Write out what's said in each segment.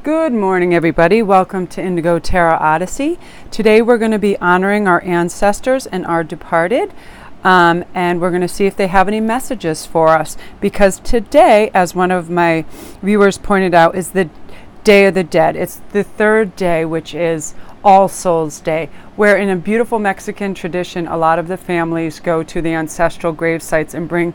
Good morning, everybody. Welcome to Indigo Tarot Odyssey. Today we're going to be honoring our ancestors and our departed, and we're going to see if they have any messages for us, because today, as one of my viewers pointed out, is the Day of the Dead. It's the third day, which is All Souls Day, where in a beautiful Mexican tradition, a lot of the families go to the ancestral grave sites and bring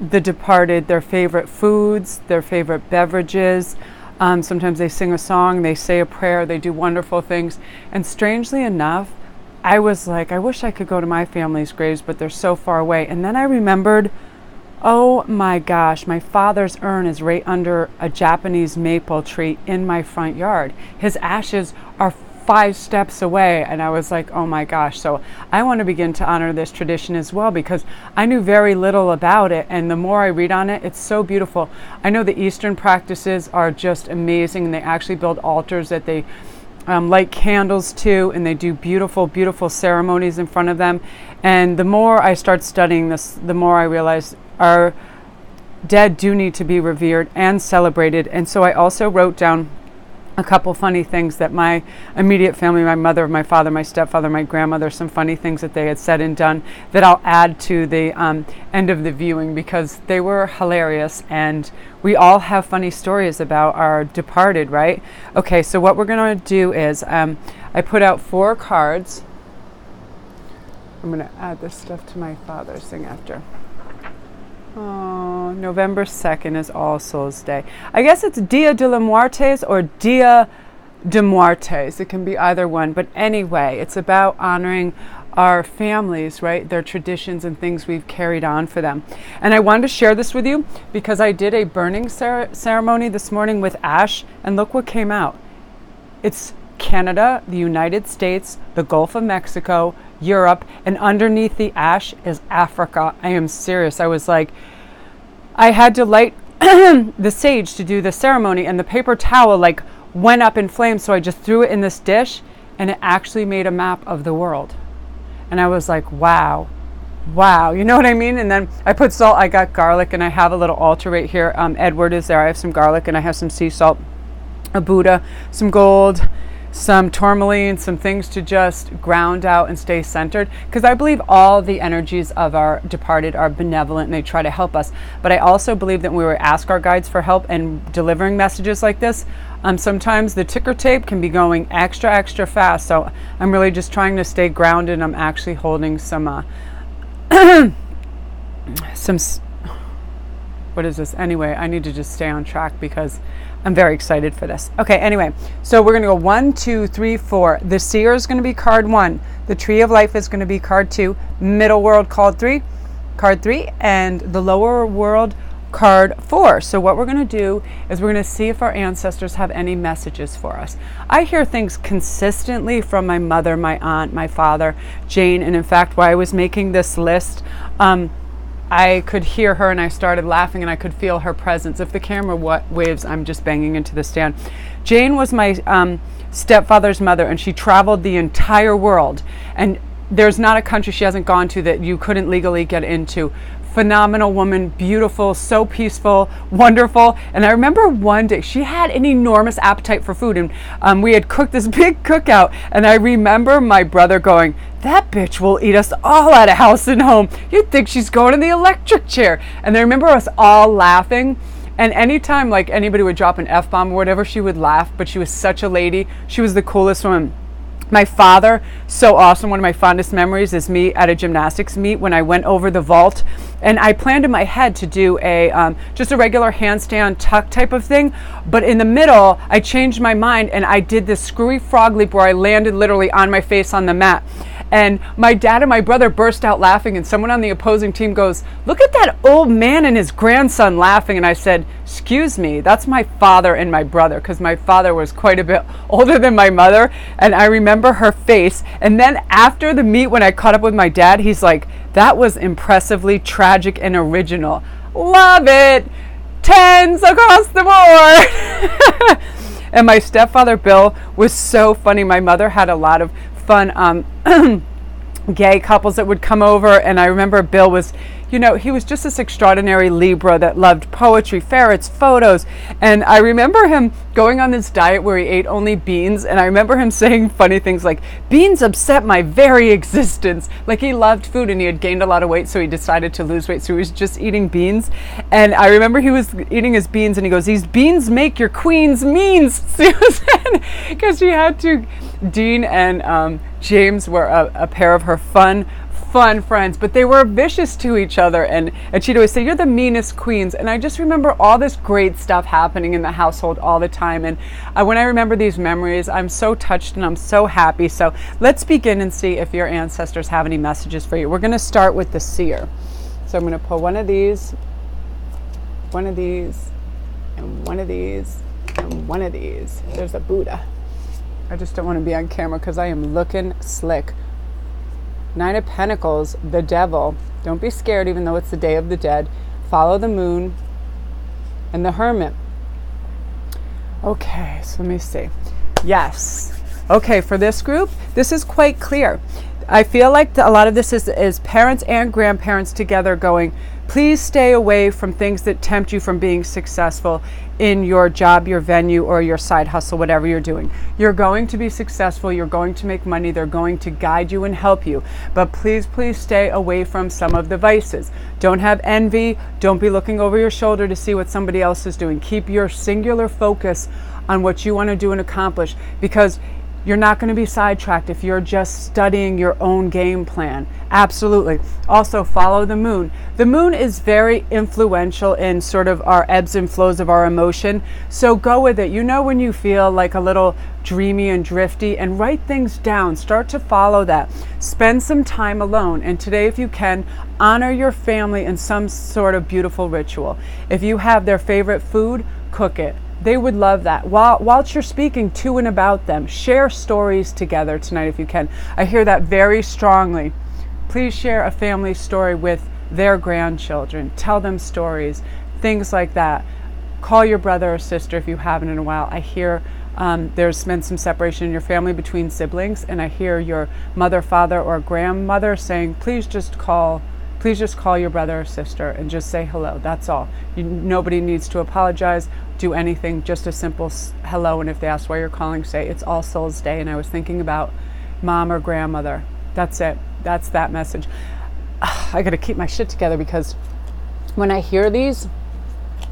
the departed their favorite foods, their favorite beverages. Sometimes they sing a song, they say a prayer, they do wonderful things. And strangely enough, I was like, I wish I could go to my family's graves, but they're so far away. And then I remembered, oh my gosh, my father's urn is right under a Japanese maple tree in my front yard. His ashes are 5 steps away, and I was like, oh my gosh. So I want to begin to honor this tradition as well, because I knew very little about it, and the more I read on it, it's so beautiful. I know the Eastern practices are just amazing, and they actually build altars that they light candles to, and they do beautiful, beautiful ceremonies in front of them. And the more I start studying this, the more I realize our dead do need to be revered and celebrated. And so I also wrote down a couple funny things that my immediate family, my mother, my father, my stepfather, my grandmother, some funny things that they had said and done that I'll add to the end of the viewing, because they were hilarious, and we all have funny stories about our departed, right? Okay, so what we're going to do is I put out 4 cards. I'm going to add this stuff to my father's thing after. Oh, November 2nd is All Souls Day. I guess it's Dia de la Muertes or Dia de Muertes. It can be either one. But anyway, it's about honoring our families, right? Their traditions and things we've carried on for them. And I wanted to share this with you because I did a burning ceremony this morning with ash, and look what came out. It's Canada, the United States, the Gulf of Mexico, Europe, and underneath the ash is Africa. I am serious. I was like, I had to light the sage to do the ceremony, and the paper towel like went up in flames, so I just threw it in this dish, and it actually made a map of the world. And I was like, wow, you know what I mean? And then I put salt, I got garlic, and I have a little altar right here. Edward is there. I have some garlic, and I have some sea salt, a Buddha, some gold, some tourmaline, some things to just ground out and stay centered, because I believe all the energies of our departed are benevolent and they try to help us. But I also believe that when we ask our guides for help and delivering messages like this, sometimes the ticker tape can be going extra fast. So I'm really just trying to stay grounded. I'm actually holding some what is this? Anyway, I need to just stay on track because I'm very excited for this. Okay, anyway, so we're going to go 1, 2, 3, 4. The seer is going to be card 1. The tree of life is going to be card 2. Middle world card 3, and the lower world card 4. So what we're going to do is we're going to see if our ancestors have any messages for us. I hear things consistently from my mother, my aunt, my father, Jane, and in fact, while I was making this list, I could hear her, and I started laughing, and I could feel her presence. If the camera waves, I'm just banging into the stand. Jane was my stepfather's mother, and she traveled the entire world. And there's not a country she hasn't gone to that you couldn't legally get into. Phenomenal woman, beautiful, so peaceful, wonderful. And I remember one day she had an enormous appetite for food, and we had cooked this big cookout, and I remember my brother going, that bitch will eat us all out of house and home. You'd think she's going in the electric chair. And I remember us all laughing. And anytime like anybody would drop an F-bomb or whatever, she would laugh, but she was such a lady. She was the coolest woman. My father, so awesome. One of my fondest memories is me at a gymnastics meet when I went over the vault, and I planned in my head to do a just a regular handstand tuck type of thing, but in the middle I changed my mind and I did this screwy frog leap where I landed literally on my face on the mat. And my dad and my brother burst out laughing, and someone on the opposing team goes, look at that old man and his grandson laughing. And I said, excuse me, that's my father and my brother, because my father was quite a bit older than my mother. And I remember her face. And then after the meet, when I caught up with my dad, he's like, that was impressively tragic and original. Love it. 10s across the board. And my stepfather, Bill, was so funny. My mother had a lot of fun gay couples that would come over, and I remember Bill was you know, he was just this extraordinary Libra that loved poetry, ferrets, photos. And I remember him going on this diet where he ate only beans. And I remember him saying funny things like, beans upset my very existence. Like, he loved food and he had gained a lot of weight, so he decided to lose weight. So he was just eating beans. And I remember he was eating his beans and he goes, these beans make your queen's means, Susan. Because she had to, Dean and James were a pair of her fun friends, but they were vicious to each other, and she'd always say, you're the meanest queens. And I just remember all this great stuff happening in the household all the time, and when I remember these memories, I'm so touched and I'm so happy. So let's begin and see if your ancestors have any messages for you. We're going to start with the seer. So I'm going to pull one of these, and one of these, and one of these. There's a Buddha. I just don't want to be on camera because I am looking slick. Nine of Pentacles, the Devil. Don't be scared, even though it's the Day of the Dead. Follow the Moon, and the Hermit. Okay, so let me see. Yes. Okay, for this group, this is quite clear. I feel like a lot of this is parents and grandparents together going, please stay away from things that tempt you from being successful in your job, your venue, or your side hustle, whatever you're doing. You're going to be successful. You're going to make money. They're going to guide you and help you. But please, please stay away from some of the vices. Don't have envy. Don't be looking over your shoulder to see what somebody else is doing. Keep your singular focus on what you want to do and accomplish, because you're not going to be sidetracked if you're just studying your own game plan. Absolutely. Also, follow the moon. The moon is very influential in sort of our ebbs and flows of our emotion. So go with it. You know, when you feel like a little dreamy and drifty, and write things down. Start to follow that. Spend some time alone. And today, if you can, honor your family in some sort of beautiful ritual. If you have their favorite food, cook it. They would love that. Whilst you're speaking to and about them, share stories together tonight if you can. I hear that very strongly. Please share a family story with their grandchildren. Tell them stories, things like that. Call your brother or sister if you haven't in a while. I hear there's been some separation in your family between siblings, and I hear your mother, father, or grandmother saying, please just call your brother or sister and just say hello. That's all. Nobody needs to apologize, do anything, just a simple hello. And if they ask why you're calling, say it's All Souls Day and I was thinking about mom or grandmother. That's it. That's that message. I got to keep my shit together, because when I hear these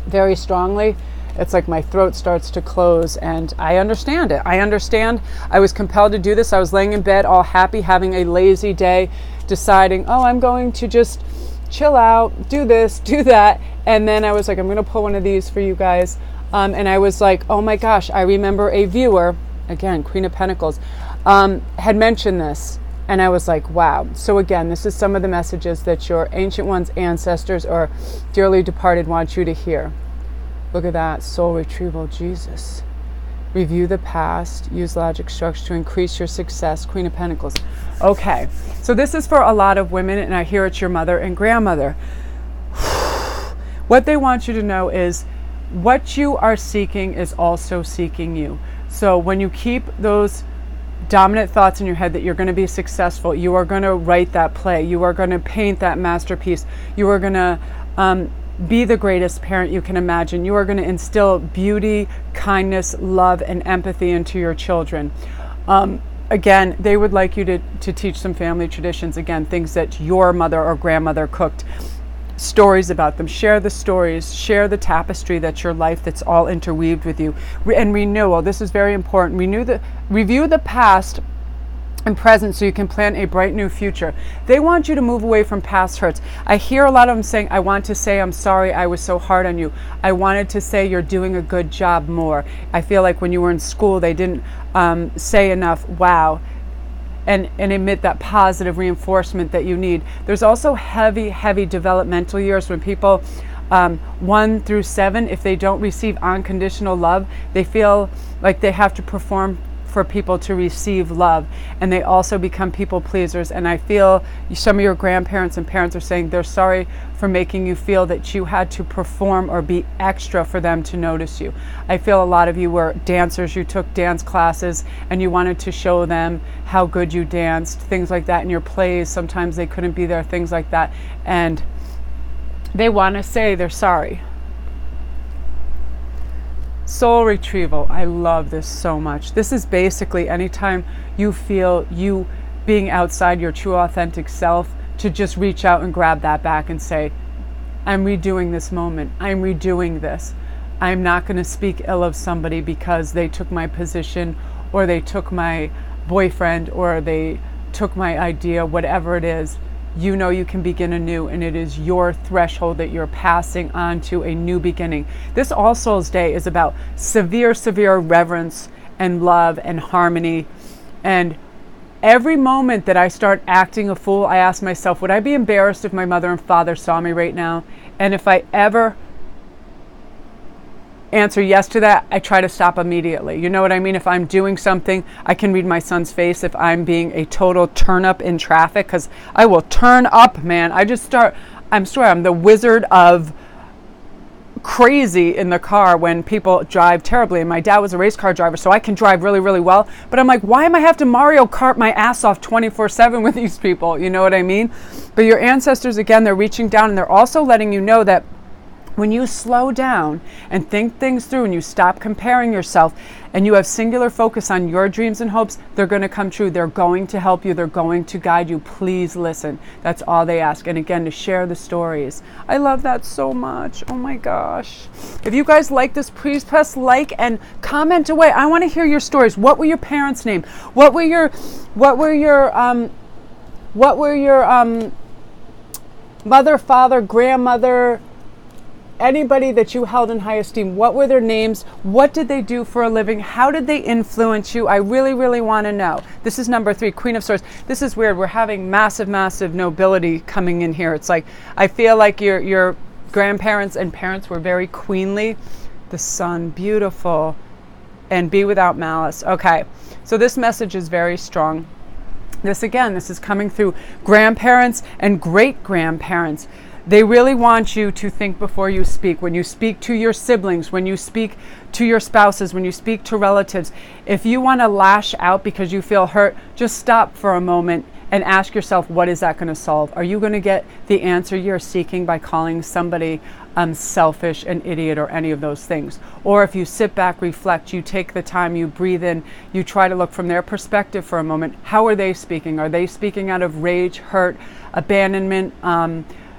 very strongly, it's like my throat starts to close, and I understand it. I understand. I was compelled to do this. I was laying in bed all happy, having a lazy day, deciding, oh, I'm going to just chill out, do this, do that. And then I was like, I'm going to pull one of these for you guys. And I was like, oh my gosh, I remember a viewer, again, Queen of Pentacles, had mentioned this. And I was like, wow. So again, this is some of the messages that your ancient ones, ancestors, or dearly departed want you to hear. Look at that, soul retrieval, Jesus. Review the past, use logic structure to increase your success, Queen of Pentacles. Okay, so this is for a lot of women, and I hear it's your mother and grandmother. What they want you to know is what you are seeking is also seeking you. So when you keep those dominant thoughts in your head that you're going to be successful, you are going to write that play, you are going to paint that masterpiece, you are going to be the greatest parent you can imagine, you are going to instill beauty, kindness, love, and empathy into your children. Again, they would like you to teach some family traditions, again, things that your mother or grandmother cooked, stories about them. Share the stories, share the tapestry that's your life, that's all interweaved with you. And renewal, this is very important. Review the past and present so you can plan a bright new future. They want you to move away from past hurts. I hear a lot of them saying, I want to say I'm sorry I was so hard on you. I wanted to say you're doing a good job more. I feel like when you were in school they didn't say enough wow and emit that positive reinforcement that you need. There's also heavy developmental years when people 1 through 7, if they don't receive unconditional love, they feel like they have to perform for people to receive love, and they also become people pleasers. And I feel some of your grandparents and parents are saying they're sorry for making you feel that you had to perform or be extra for them to notice you. I feel a lot of you were dancers, you took dance classes and you wanted to show them how good you danced, things like that in your plays. Sometimes they couldn't be there, things like that. And they want to say they're sorry. Soul retrieval. I love this so much. This is basically anytime you feel you being outside your true authentic self, to just reach out and grab that back and say, I'm redoing this moment. I'm redoing this. I'm not going to speak ill of somebody because they took my position, or they took my boyfriend, or they took my idea, whatever it is. You know you can begin anew, and it is your threshold that you're passing on to a new beginning. This All Souls Day is about severe, severe reverence and love and harmony. And every moment that I start acting a fool, I ask myself, would I be embarrassed if my mother and father saw me right now? And if I ever answer yes to that, I try to stop immediately. You know what I mean? If I'm doing something, I can read my son's face if I'm being a total turn up in traffic, because I will turn up, man. I swear I'm the wizard of crazy in the car when people drive terribly. And my dad was a race car driver, so I can drive really, really well. But I'm like, why am I have to Mario Kart my ass off 24/7 with these people? You know what I mean? But your ancestors, again, they're reaching down, and they're also letting you know that when you slow down and think things through, and you stop comparing yourself, and you have singular focus on your dreams and hopes, they're going to come true. They're going to help you. They're going to guide you. Please listen. That's all they ask. And again, to share the stories. I love that so much. Oh my gosh. If you guys like this, please press like and comment away. I want to hear your stories. What were your parents' name? What were your mother, father, grandmother, anybody that you held in high esteem? What were their names? What did they do for a living? How did they influence you? I really, really want to know. This is number 3, Queen of Swords. This is weird. We're having massive, massive nobility coming in here. It's like, I feel like your grandparents and parents were very queenly. The Sun, beautiful. And be without malice. Okay, so this message is very strong. This is coming through grandparents and great-grandparents. They really want you to think before you speak. When you speak to your siblings, when you speak to your spouses, when you speak to relatives, if you want to lash out because you feel hurt, just stop for a moment and ask yourself, what is that going to solve? Are you going to get the answer you're seeking by calling somebody selfish, an idiot, or any of those things? Or if you sit back, reflect, you take the time, you breathe in, you try to look from their perspective for a moment. How are they speaking? Are they speaking out of rage, hurt, abandonment,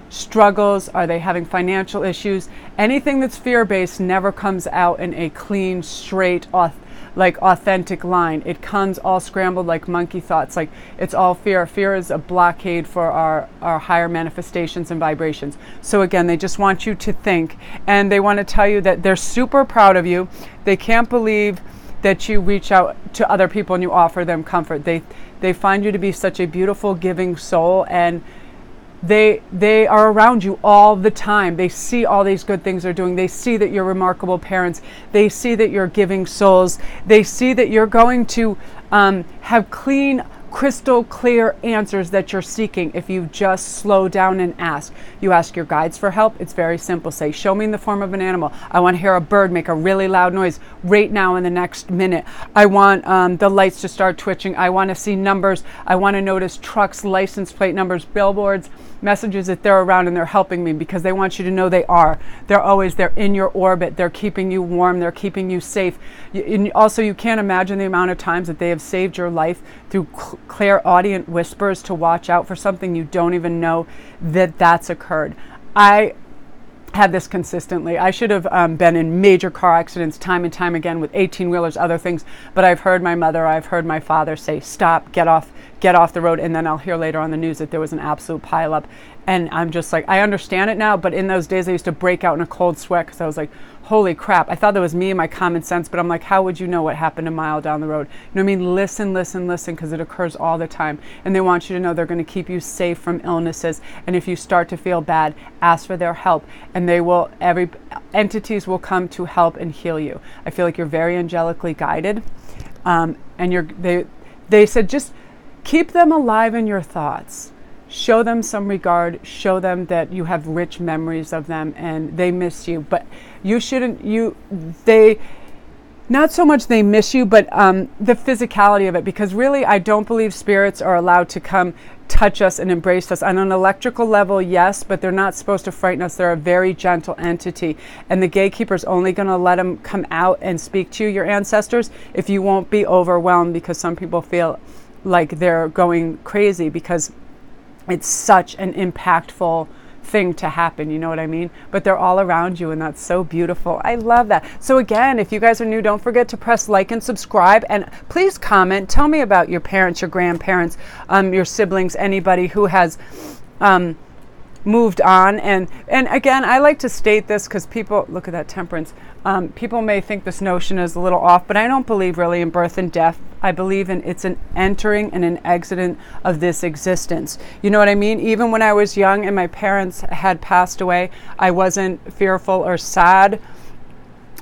struggles? Are they having financial issues? Anything that's fear-based never comes out in a clean, straight, authentic line. It comes all scrambled like monkey thoughts. Like, it's all fear. Fear is a blockade for our higher manifestations and vibrations. So again, they just want you to think, and they want to tell you that they're super proud of you. They can't believe that you reach out to other people and you offer them comfort. They find you to be such a beautiful, giving soul, and they are around you all the time. They see all these good things they're doing. They see that you're remarkable parents. They see that you're giving souls. They see that you're going to have clean, crystal clear answers that you're seeking if you just slow down and ask. You ask your guides for help. It's very simple. Say, show me in the form of an animal. I want to hear a bird make a really loud noise right now in the next minute. I want the lights to start twitching. I want to see numbers. I want to notice trucks, license plate numbers, billboards, messages that they're around, and they're helping me, because they want you to know they are. They're in your orbit. They're keeping you warm. They're keeping you safe. Also, you can't imagine the amount of times that they have saved your life through clairaudient whispers to watch out for something you don't even know that's occurred. I had this consistently. I should have been in major car accidents time and time again with 18-wheelers, other things, but I've heard my mother, I've heard my father say, stop, get off the road, and then I'll hear later on the news that there was an absolute pileup. And I'm just like, I understand it now, but in those days I used to break out in a cold sweat because I was like, holy crap. I thought that was me and my common sense, but I'm like, how would you know what happened a mile down the road? You know what I mean? Listen, because it occurs all the time. And they want you to know they're going to keep you safe from illnesses. And if you start to feel bad, ask for their help, and entities will come to help and heal you. I feel like you're very angelically guided. And they said, just keep them alive in your thoughts. Show them some regard. Show them that you have rich memories of them and they miss you. But you shouldn't. not so much they miss you, but the physicality of it, because really I don't believe spirits are allowed to come touch us and embrace us. On an electrical level, yes, but they're not supposed to frighten us. They're a very gentle entity, and the gatekeeper's only going to let them come out and speak to you, your ancestors, if you won't be overwhelmed, because some people feel like they're going crazy because it's such an impactful thing to happen, you know what I mean? But they're all around you, and that's so beautiful. I love that. So again, if you guys are new, don't forget to press like and subscribe, and please comment. Tell me about your parents, your grandparents, your siblings, anybody who has moved on. And again, I like to state this because people, look at that Temperance, people may think this notion is a little off, but I don't believe really in birth and death. I believe in it's an entering and an exiting of this existence. You know what I mean? Even when I was young and my parents had passed away, I wasn't fearful or sad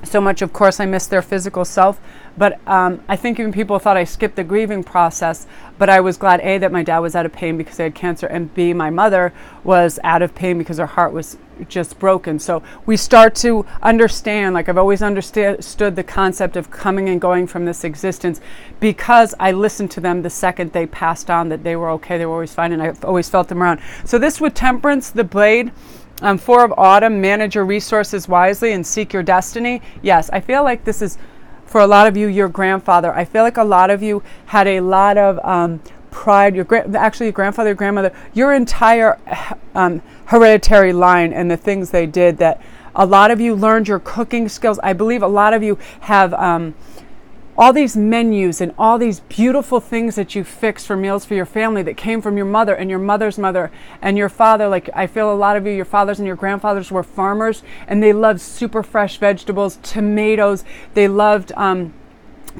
so much. Of course, I missed their physical self, but I think even people thought I skipped the grieving process, but I was glad, A, that my dad was out of pain because they had cancer, and B, my mother was out of pain because her heart was just broken. So we start to understand, like I've always understood the concept of coming and going from this existence, because I listened to them the second they passed on, that they were okay, they were always fine, and I've always felt them around. So this with Temperance, the Blade, 4 of Autumn, manage your resources wisely and seek your destiny. Yes, I feel like this is, for a lot of you, your grandfather. I feel like a lot of you had a lot of pride. Your grandfather, your grandmother, your entire hereditary line, and the things they did, that a lot of you learned your cooking skills. I believe a lot of you have all these menus and all these beautiful things that you fixed for meals for your family that came from your mother and your mother's mother and your father. Like, I feel a lot of you, your fathers and your grandfathers were farmers, and they loved super fresh vegetables, tomatoes. They loved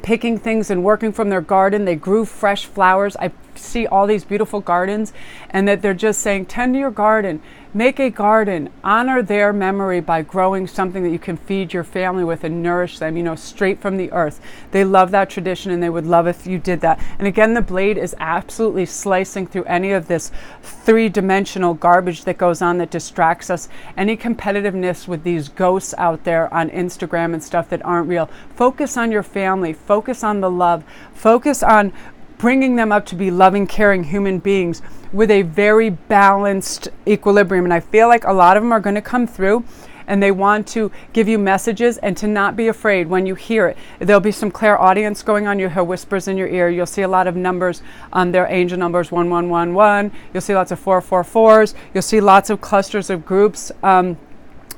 picking things and working from their garden. They grew fresh flowers. I see all these beautiful gardens, and that they're just saying, tend to your garden, make a garden, honor their memory by growing something that you can feed your family with and nourish them, you know, straight from the earth. They love that tradition, and they would love if you did that. And again, the Blade is absolutely slicing through any of this three-dimensional garbage that goes on that distracts us, any competitiveness with these ghosts out there on Instagram and stuff that aren't real. Focus on your family, focus on the love, focus on bringing them up to be loving, caring human beings with a very balanced equilibrium. And I feel like a lot of them are going to come through, and they want to give you messages, and to not be afraid when you hear it. There'll be some clairaudience going on. You'll hear whispers in your ear. You'll see a lot of numbers. Their angel numbers, 1111. You'll see lots of 444s. You'll see lots of clusters of groups.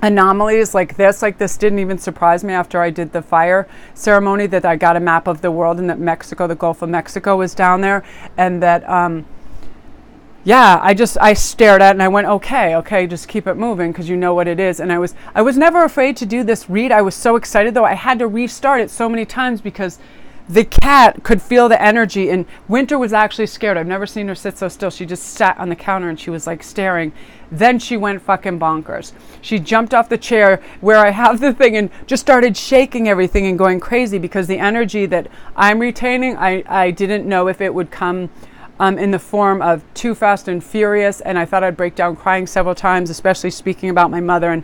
Anomalies like this didn't even surprise me after I did the fire ceremony, that I got a map of the world, and that Mexico, the Gulf of Mexico, was down there, and that I stared at it and I went, okay, just keep it moving, because you know what it is. And I was never afraid to do this read. I was so excited, though I had to restart it so many times because the cat could feel the energy, and Winter was actually scared. I've never seen her sit so still. She just sat on the counter and she was like staring. Then she went fucking bonkers. She jumped off the chair where I have the thing and just started shaking everything and going crazy, because the energy that I'm retaining, I didn't know if it would come in the form of Too Fast and Furious, and I thought I'd break down crying several times, especially speaking about my mother and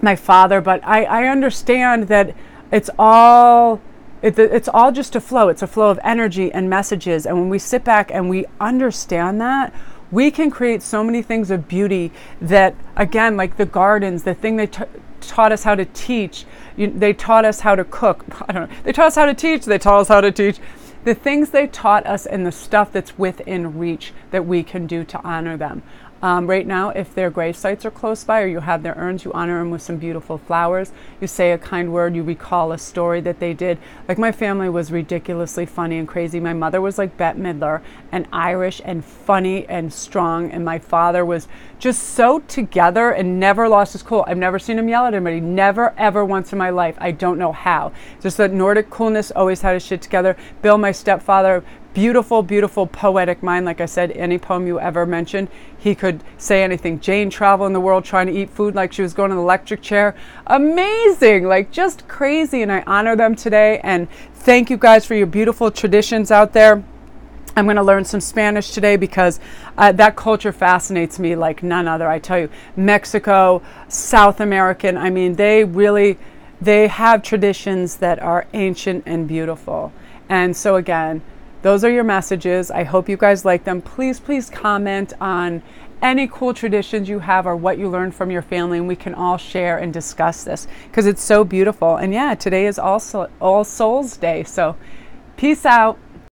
my father. But I understand that it's all just a flow. It's a flow of energy and messages. And when we sit back and we understand that, we can create so many things of beauty that, again, like the gardens, the thing they taught us how to teach. They taught us how to cook. I don't know. They taught us how to teach. They taught us how to teach. The things they taught us and the stuff that's within reach that we can do to honor them. Right now, if their grave sites are close by, or you have their urns, you honor them with some beautiful flowers. You say a kind word. You recall a story that they did. Like, my family was ridiculously funny and crazy. My mother was like Bette Midler, and Irish and funny and strong. And my father was just so together and never lost his cool. I've never seen him yell at anybody. Never, ever once in my life. I don't know how. Just that Nordic coolness, always had his shit together. Bill, my stepfather, beautiful, beautiful poetic mind. Like I said, any poem you ever mentioned, he could say anything. Jane traveling the world trying to eat food like she was going in an electric chair. Amazing, like just crazy. And I honor them today. And thank you guys for your beautiful traditions out there. I'm going to learn some Spanish today, because that culture fascinates me like none other. I tell you, Mexico, South American, I mean, they really they have traditions that are ancient and beautiful. And so again, those are your messages. I hope you guys like them. Please, please comment on any cool traditions you have or what you learned from your family, and we can all share and discuss this because it's so beautiful. And yeah, today is also All Souls Day. So peace out.